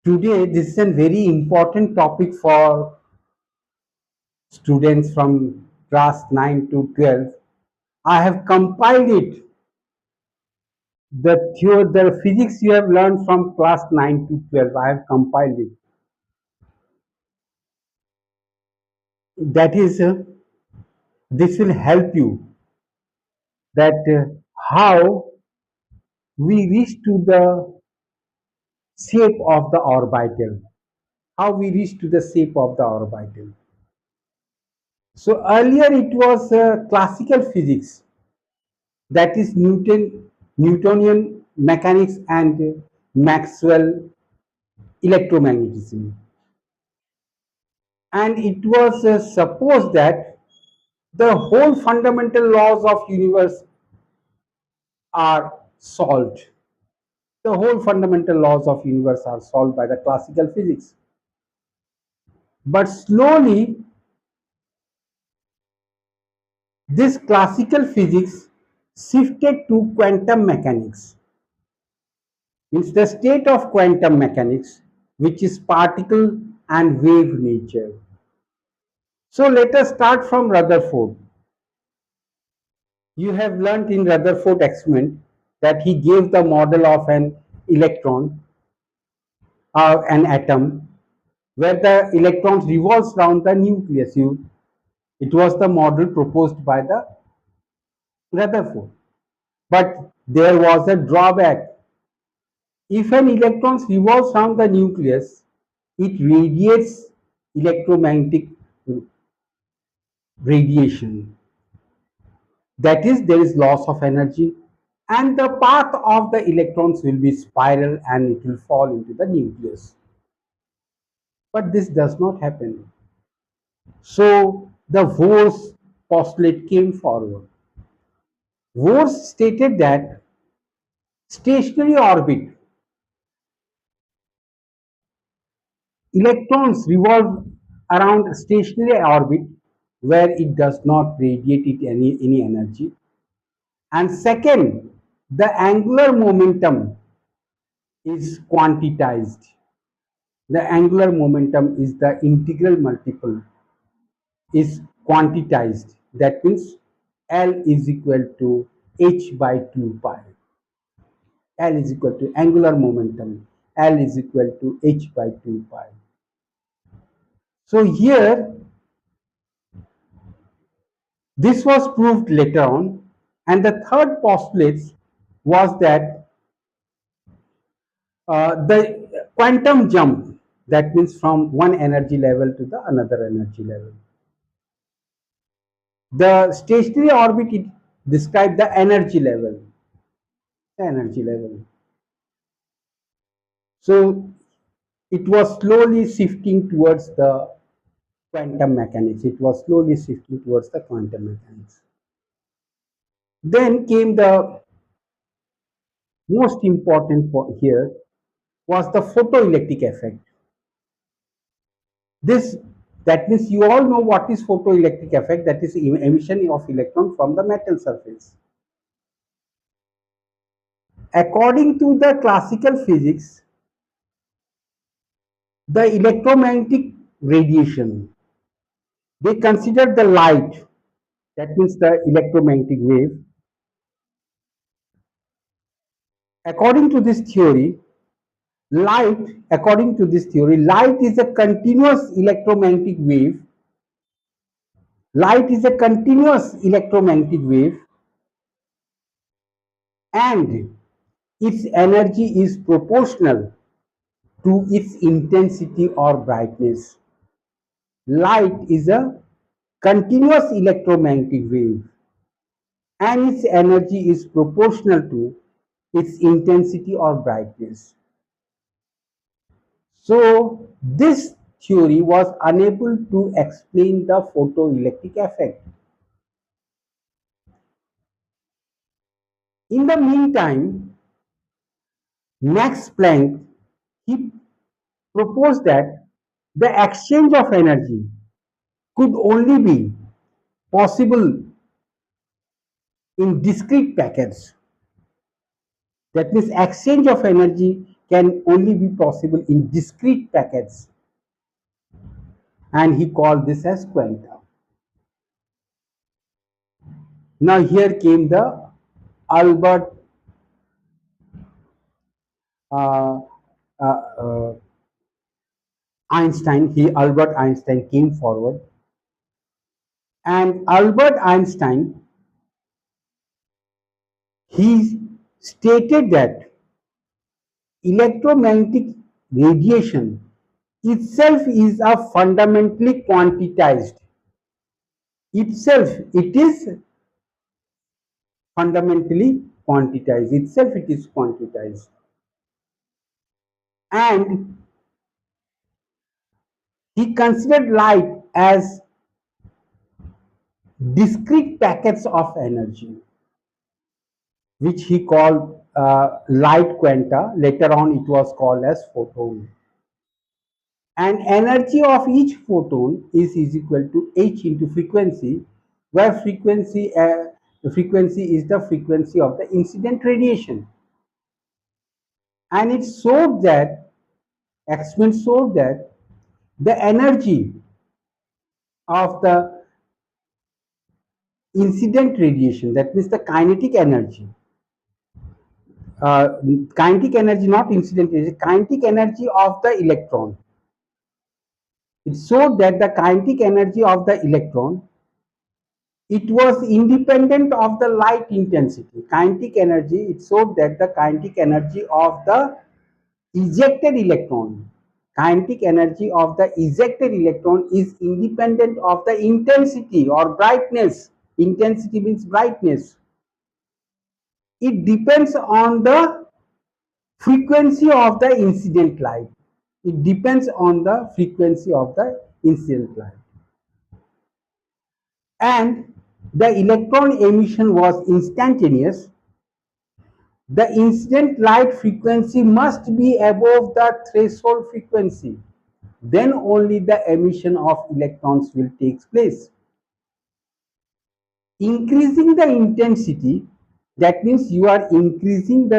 Today, this is a very important topic for students from class 9 to 12. I have compiled it, the physics you have learned from class 9 to 12. I have compiled it. That is, this will help you that how we reach to the shape of the orbital. How we reach to the shape of the orbital. So earlier it was classical physics, that is Newtonian mechanics and Maxwell electromagnetism. And it was supposed that the whole fundamental laws of universe are solved. The whole fundamental laws of universe are solved by the classical physics. But slowly, this classical physics shifted to quantum mechanics. Means the state of quantum mechanics, which is particle and wave nature. So let us start from Rutherford. You have learnt in Rutherford experiment that he gave the model of an electron or an atom where the electrons revolves around the nucleus. It was the model proposed by the Rutherford. But there was a drawback. If an electron revolves around the nucleus, it radiates electromagnetic radiation. That is, there is loss of energy, and the path of the electrons will be spiral and it will fall into the nucleus. But this does not happen. So the Bohr's postulate came forward. Bohr stated that stationary orbit, electrons revolve around stationary orbit where it does not radiate it any energy. And second, the angular momentum is quantized. The angular momentum is the integral multiple is quantized. That means L is equal to h by 2 pi. L is equal to angular momentum. L is equal to h by 2 pi. So here, this was proved later on. And the third postulate was that the quantum jump, that means from one energy level to the another energy level. The stationary orbit, it describes the energy level. The energy level. So it was slowly shifting towards the quantum mechanics. It was slowly shifting towards the quantum mechanics. Then came the most important point here was the photoelectric effect. This that means you all know what is photoelectric effect. That is emission of electron from the metal surface. According to the classical physics, the electromagnetic radiation, they consider the light, that means the electromagnetic wave. According to this theory, light is a continuous electromagnetic wave. Light is a continuous electromagnetic wave, and its energy is proportional to its intensity or brightness. Light is a continuous electromagnetic wave, and its energy is proportional to its intensity or brightness. So this theory was unable to explain the photoelectric effect. In the meantime, Max Planck, he proposed that the exchange of energy could only be possible in discrete packets. That means exchange of energy can only be possible in discrete packets, and he called this as quanta. Now here came the Albert uh, uh, uh, Einstein. Albert Einstein came forward, and Albert Einstein, he stated that electromagnetic radiation itself is a fundamentally quantized. Itself, it is fundamentally quantized. Itself, it is quantized. And he considered light as discrete packets of energy, which he called light quanta. Later on, it was called as photon. And energy of each photon is equal to h into frequency, where the frequency is the frequency of the incident radiation. And it showed that, experiments showed that the energy of the incident radiation, that means the kinetic energy, not incident energy, kinetic energy of the electron. It showed that the kinetic energy of the electron, it was independent of the light intensity. Kinetic energy, it showed that the kinetic energy of the ejected electron, kinetic energy of the ejected electron is independent of the intensity or brightness. Intensity means brightness. It depends on the frequency of the incident light. It depends on the frequency of the incident light. And the electron emission was instantaneous. The incident light frequency must be above the threshold frequency. Then only the emission of electrons will take place. Increasing the intensity, that means you are increasing the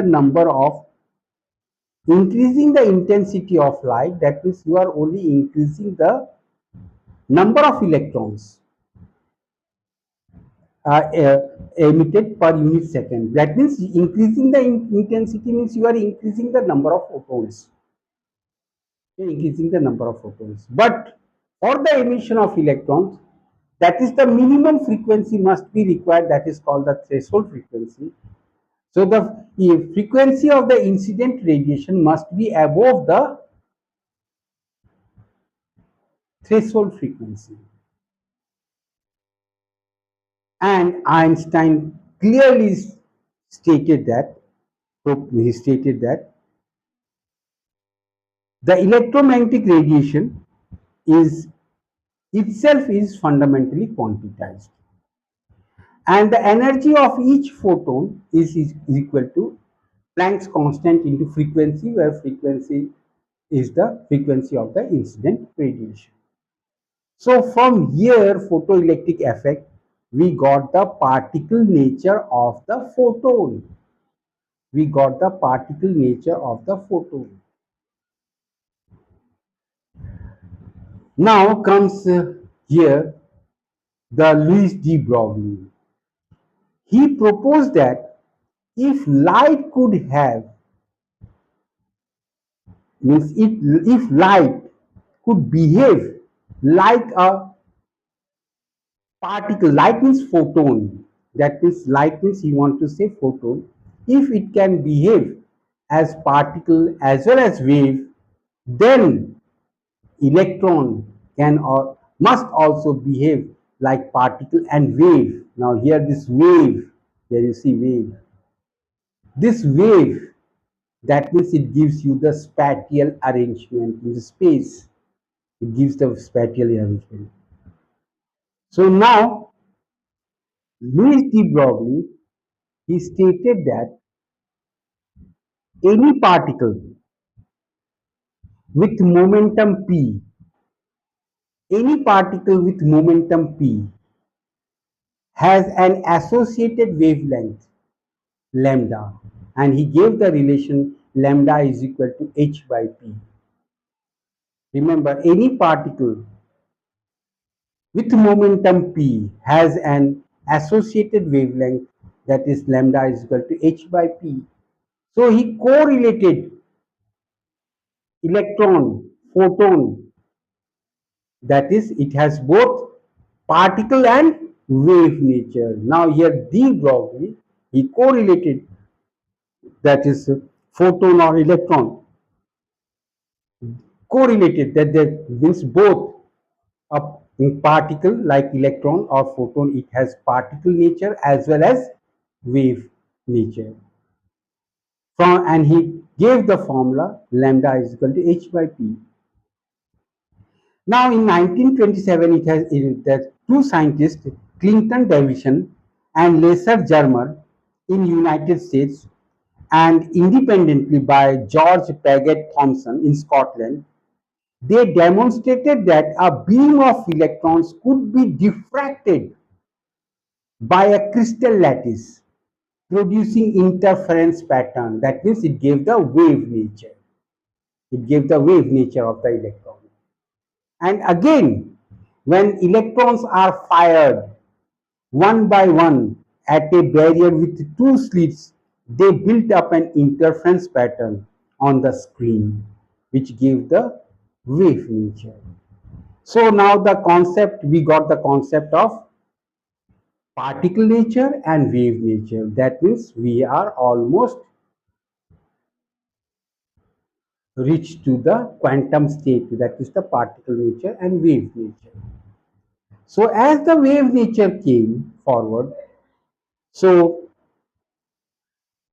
intensity of light, that means you are only increasing the number of electrons emitted per unit second. That means increasing the intensity means you are increasing the number of photons. Increasing the number of photons. But for the emission of electrons, that is the minimum frequency must be required, that is called the threshold frequency. So the frequency of the incident radiation must be above the threshold frequency. And Einstein clearly stated that, the electromagnetic radiation is itself is fundamentally quantized, and the energy of each photon is equal to Planck's constant into frequency, where frequency is the frequency of the incident radiation. So from here, photoelectric effect, we got the particle nature of the photon. We got the particle nature of the photon. Now comes here the Louis de Broglie. He proposed that if light could have, means if light could behave like a particle, light means photon, that means light means he want to say photon, if it can behave as particle as well as wave, then electron can or must also behave like particle and wave. Now here this wave, here you see wave, this wave, that means it gives you the spatial arrangement in the space. It gives the spatial arrangement. So now Louis de Broglie, he stated that any particle with momentum p, any particle with momentum p has an associated wavelength lambda, and he gave the relation lambda is equal to h by p. Remember, any particle with momentum p has an associated wavelength, that is lambda is equal to h by p. So he correlated electron, photon, that is it has both particle and wave nature. Now here de Broglie, he correlated, that is photon or electron, correlated, that means both a particle like electron or photon, it has particle nature as well as wave nature. And he gave the formula lambda is equal to h by p. Now in 1927, that two scientists, Clinton Davisson and Laser Germer in United States, and independently by George Paget Thomson in Scotland, they demonstrated that a beam of electrons could be diffracted by a crystal lattice, producing interference pattern. That means it gave the wave nature. It gave the wave nature of the electron. And again, when electrons are fired one by one at a barrier with two slits, they built up an interference pattern on the screen, which gave the wave nature. So now we got the concept of particle nature and wave nature. That means we are almost reached to the quantum state, that is the particle nature and wave nature. So as the wave nature came forward, so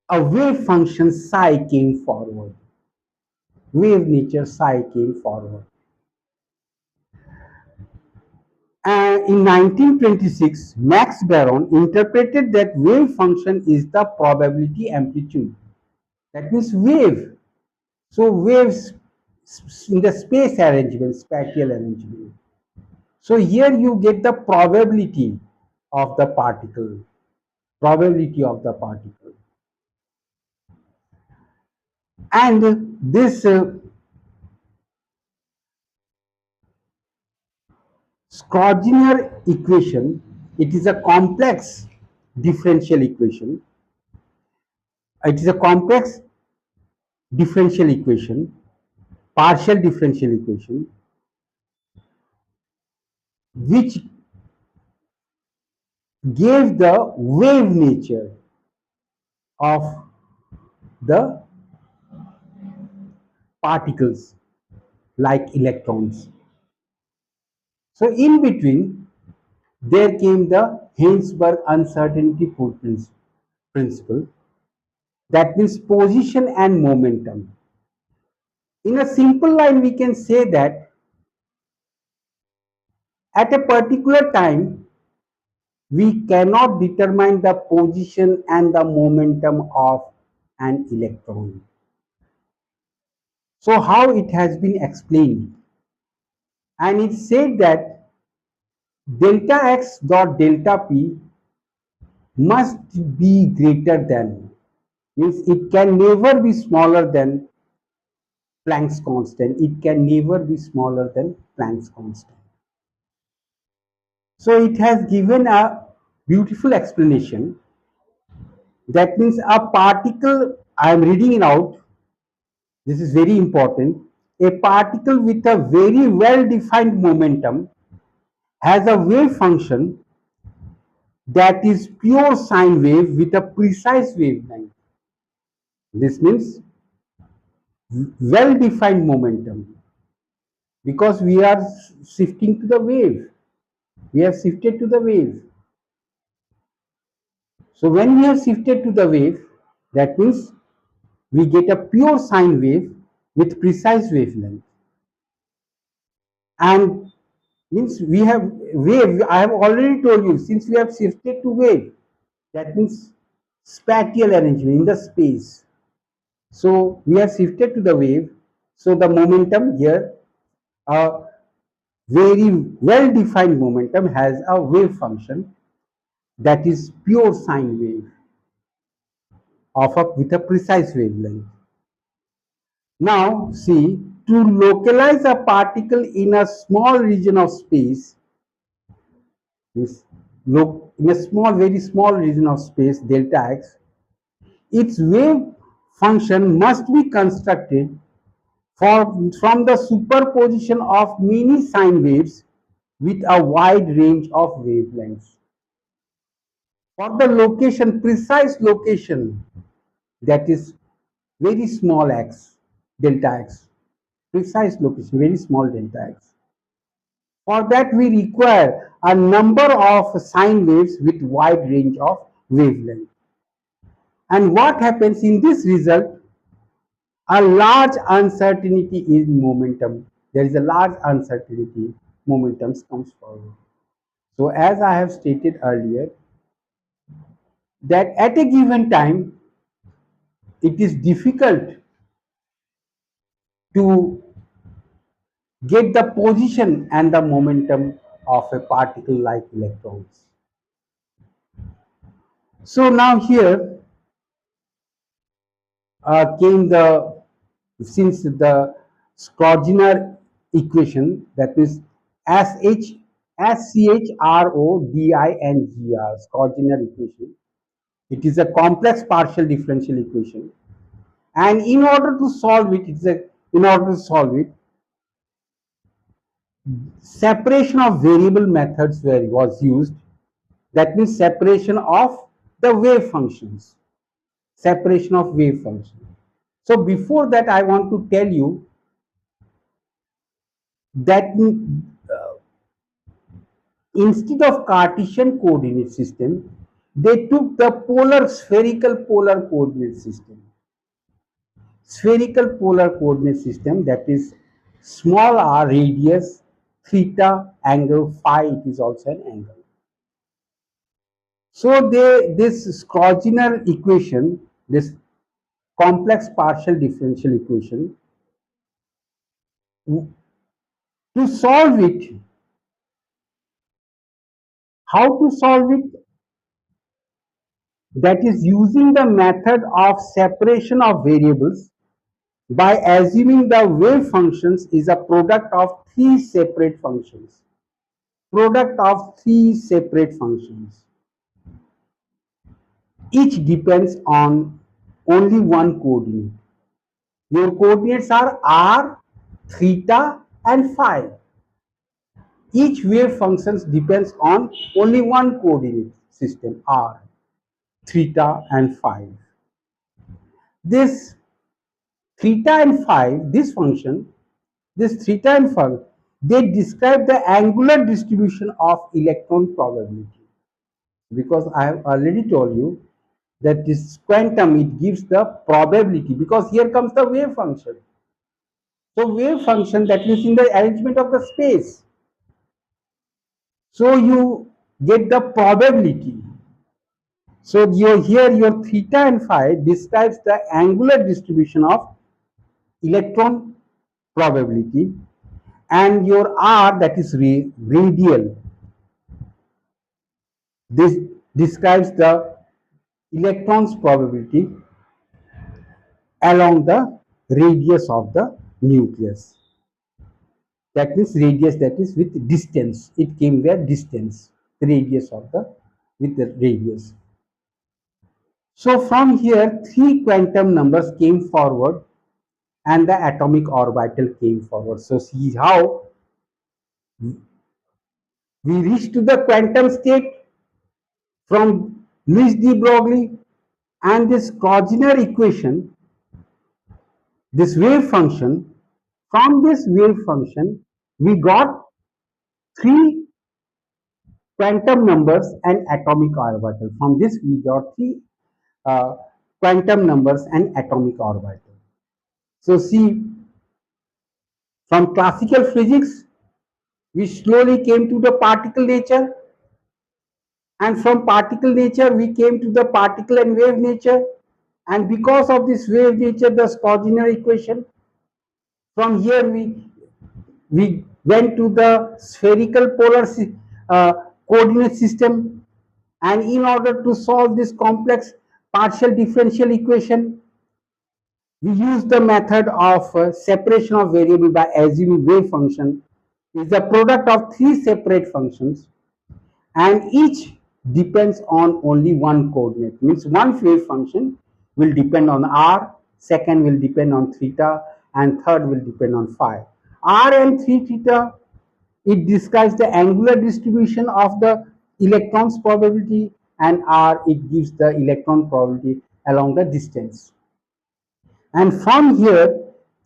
a wave function psi came forward. Wave nature psi came forward. And in 1926, Max Baron interpreted that wave function is the probability amplitude. That means wave. So waves in the space arrangement, spatial arrangement. So here you get the probability of the particle. Probability of the particle. And this Schrodinger equation, it is a complex differential equation. It is a complex differential equation, partial differential equation, which gave the wave nature of the particles like electrons. So in between, there came the Heisenberg uncertainty principle. That means position and momentum. In a simple line, we can say that at a particular time, we cannot determine the position and the momentum of an electron. So how it has been explained? And it said that delta x dot delta p must be greater than, means it can never be smaller than Planck's constant. It can never be smaller than Planck's constant. So it has given a beautiful explanation. That means a particle, I am reading it out, this is very important. A particle with a very well defined momentum has a wave function that is pure sine wave with a precise wavelength. This means well defined momentum, because we are shifting to the wave. We have shifted to the wave. So when we have shifted to the wave, that means we get a pure sine wave with precise wavelength. And means we have wave, I have already told you, since we have shifted to wave, that means spatial arrangement in the space. So we have shifted to the wave. So the momentum here, a very well defined momentum, has a wave function that is pure sine wave with a precise wavelength. Now see, to localize a particle in a small region of space, is in a small, very small region of space, delta x, its wave function must be constructed from the superposition of many sine waves with a wide range of wavelengths. For the location, precise location, that is very small x, delta x, precise location, very small delta x. For that, we require a number of sine waves with wide range of wavelength. And what happens in this result? A large uncertainty in momentum. There is a large uncertainty. Momentum comes forward. So as I have stated earlier, that at a given time, it is difficult to get the position and the momentum of a particle like electrons. So now here came the, since the Schrodinger equation, that is SCHRODINGR, Schrodinger equation. It is a complex partial differential equation, and in order to solve it, separation of variable methods was used. That means separation of the wave functions. Separation of wave functions. So before that, I want to tell you that instead of Cartesian coordinate system, they took the spherical polar coordinate system. Spherical polar coordinate system, that is small r radius, theta, angle, phi, it is also an angle. So this Schrodinger equation, this complex partial differential equation, to solve it, how to solve it? That is using the method of separation of variables by assuming the wave functions is a product of three separate functions. Product of three separate functions. Each depends on only one coordinate. Your coordinates are r, theta, and phi. Each wave functions depends on only one coordinate system, r, theta, and phi. This theta and phi, this function, this theta and phi, they describe the angular distribution of electron probability. Because I have already told you that this quantum, it gives the probability, because here comes the wave function. So wave function, that is in the arrangement of the space. So you get the probability. So here your theta and phi describes the angular distribution of electron probability, and your r, that is radial, this describes the electrons probability along the radius of the nucleus. That means radius, that is with distance. It came where distance, the radius of the, with the radius. So from here, three quantum numbers came forward and the atomic orbital came forward. So see how we reached to the quantum state from Louis de Broglie, and this Schrodinger equation, this wave function. From this wave function, we got three quantum numbers and atomic orbital. From this, we got three quantum numbers and atomic orbital. So see, from classical physics, we slowly came to the particle nature, and from particle nature, we came to the particle and wave nature, and because of this wave nature, the Schrodinger equation. From here, we went to the spherical polar coordinate system, and in order to solve this complex partial differential equation, We use the method of separation of variable by assuming wave function is the product of three separate functions and each depends on only one coordinate. Means one wave function will depend on r, second will depend on theta, and third will depend on phi. R and 3 theta, it describes the angular distribution of the electrons probability, and r, it gives the electron probability along the distance. And from here,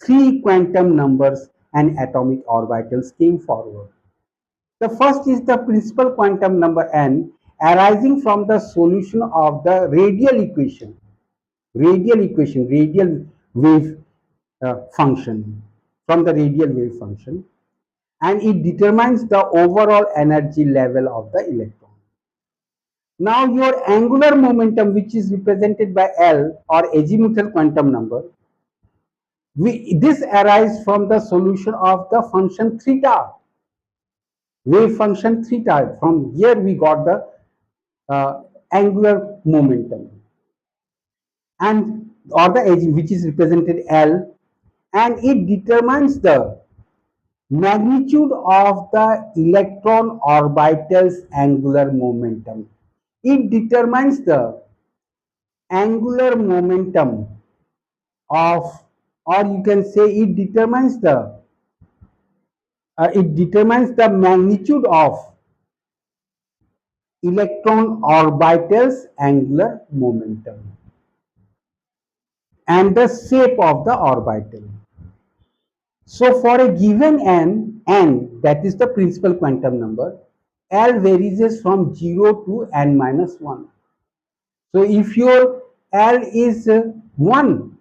three quantum numbers and atomic orbitals came forward. The first is the principal quantum number n arising from the solution of the radial wave function, from the radial wave function, and it determines the overall energy level of the electron. Now your angular momentum, which is represented by L or azimuthal quantum number, this arises from the solution of the function theta, wave function theta. From here we got the angular momentum, and or the edge which is represented L, and it determines the magnitude of the electron orbital's angular momentum. It determines the angular momentum of, or you can say it determines the magnitude of electron orbital's angular momentum and the shape of the orbital. So for a given n, that is the principal quantum number, L varies from 0 to n minus 1. So if your L is 1,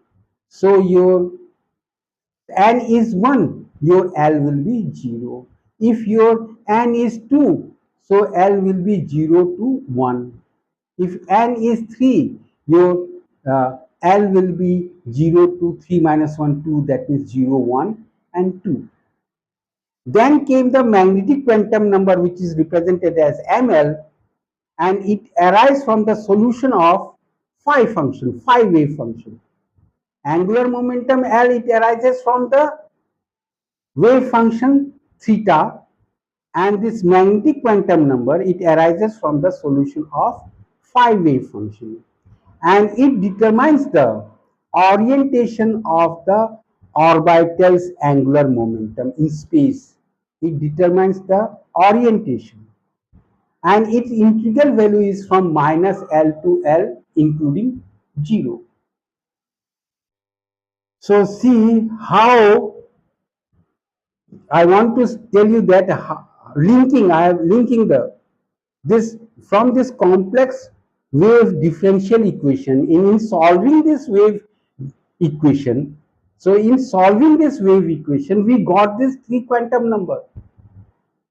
so your n is 1, your L will be 0. If your n is 2, so L will be 0 to 1. If n is 3, your L will be 0 to 3 minus 1, 2, that means 0, 1 and 2. Then came the magnetic quantum number, which is represented as ML, and it arises from the solution of phi function, phi wave function. Angular momentum L, it arises from the wave function theta, and this magnetic quantum number, it arises from the solution of phi wave function, and it determines the orientation of the orbital's angular momentum in space. It determines the orientation, and its integral value is from minus L to L including 0. So see how I want to tell you that I have linking the this from this complex wave differential equation. In solving this wave equation, so in solving this wave equation, we got this three quantum number.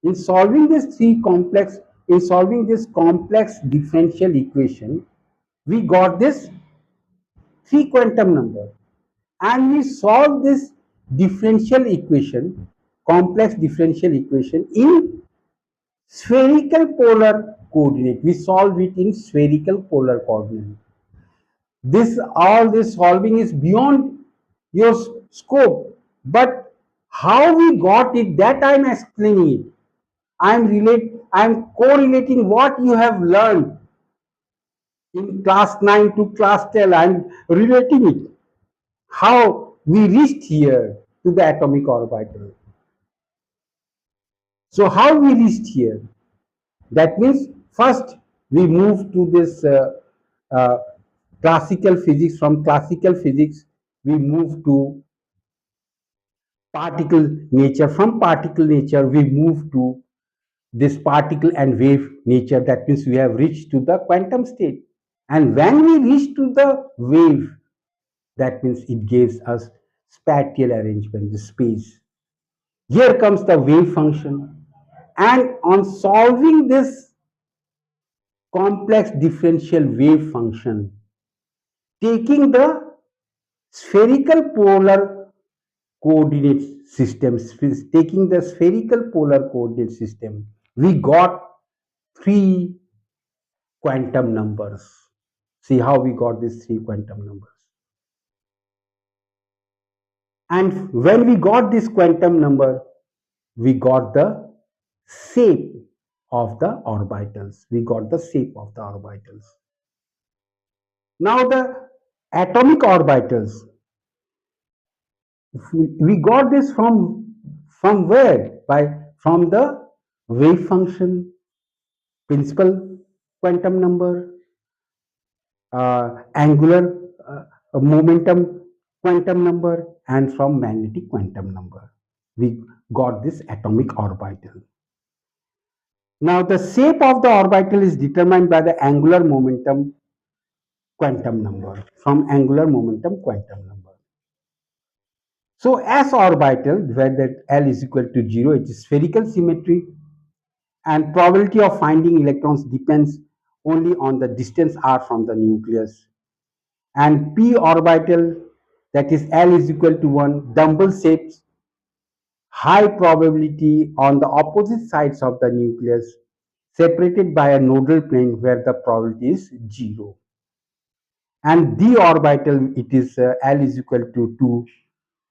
In solving this complex differential equation, we got this three quantum number, and we solve this differential equation, complex differential equation, in spherical polar coordinate. We solve it in spherical polar coordinate. All this solving is beyond your scope, but how we got it, that I am explaining it. I am correlating what you have learned in class 9 to class 10. I am relating it. How we reached here to the atomic orbital. So how we reached here? That means first we move to this uh, classical physics. From classical physics, we move to particle nature. From particle nature, we move to this particle and wave nature. That means we have reached to the quantum state. And when we reach to the wave, that means it gives us spatial arrangement, the space. Here comes the wave function. And on solving this complex differential wave function, taking the spherical polar coordinate system, we got three quantum numbers. See how we got these three quantum numbers. And when we got this quantum number, we got the shape of the orbitals. We got the shape of the orbitals. Now the atomic orbitals, we got this from where? From the wave function, principal quantum number, angular momentum quantum number, and from magnetic quantum number. We got this atomic orbital. Now the shape of the orbital is determined by the angular momentum quantum number, from angular momentum quantum number. So S orbital, where that L is equal to 0, it is spherical symmetry, and probability of finding electrons depends only on the distance r from the nucleus. And p orbital, that is L is equal to 1, dumbbell shapes, high probability on the opposite sides of the nucleus, separated by a nodal plane where the probability is 0. And d orbital, it is L is equal to 2.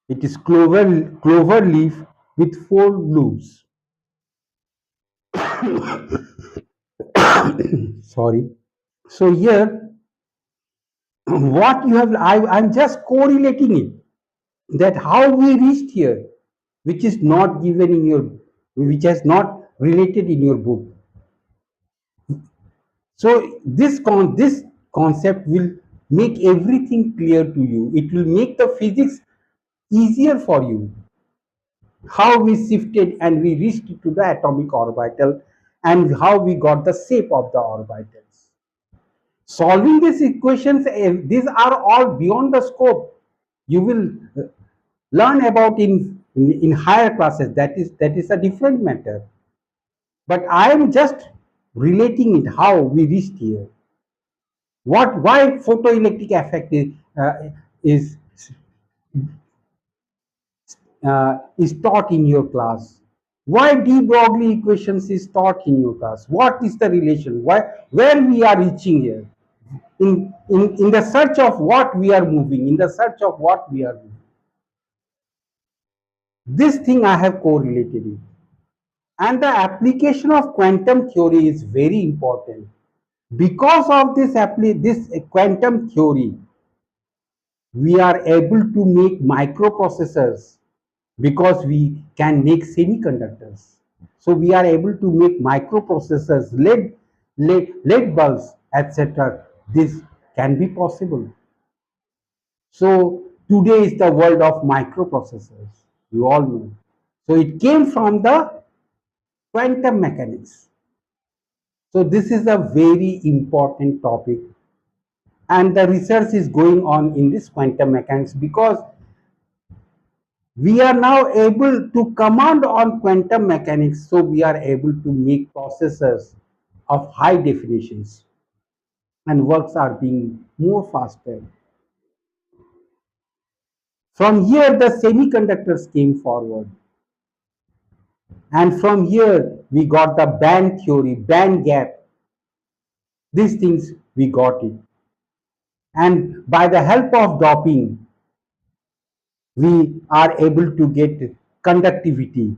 It is clover leaf with 4 loops. Sorry. So here, what you have, I'm just correlating it, that how we reached here, which is not given in your, which has not related in your book. So this concept will make everything clear to you. It will make the physics easier for you. How we shifted and we reached to the atomic orbital, and how we got the shape of the orbitals. Solving these equations, these are all beyond the scope. You will learn about in higher classes. That is a different matter. But I am just relating it how we reached here. Why photoelectric effect is is taught in your class? Why de Broglie equations is taught in your class? What is the relation? Why, where we are reaching here? In the search of what we are moving, in the search of what we are moving. This thing I have correlated it. And the application of quantum theory is very important. Because of this quantum theory, we are able to make microprocessors, because we can make semiconductors. So we are able to make microprocessors, LED bulbs, etc. This can be possible. So today is the world of microprocessors. You all know. So it came from the quantum mechanics. So this is a very important topic, and the research is going on in this quantum mechanics, because we are now able to command on quantum mechanics, so we are able to make processors of high definitions, and works are being more faster. From here, the semiconductors came forward, and from here we got the band theory, band gap. These things we got it, and by the help of doping, we are able to get conductivity.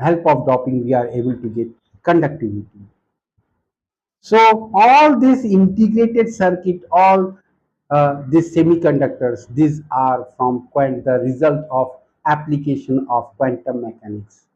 Help of doping, we are able to get conductivity. So all this integrated circuit, all these semiconductors, these are from the result of application of quantum mechanics.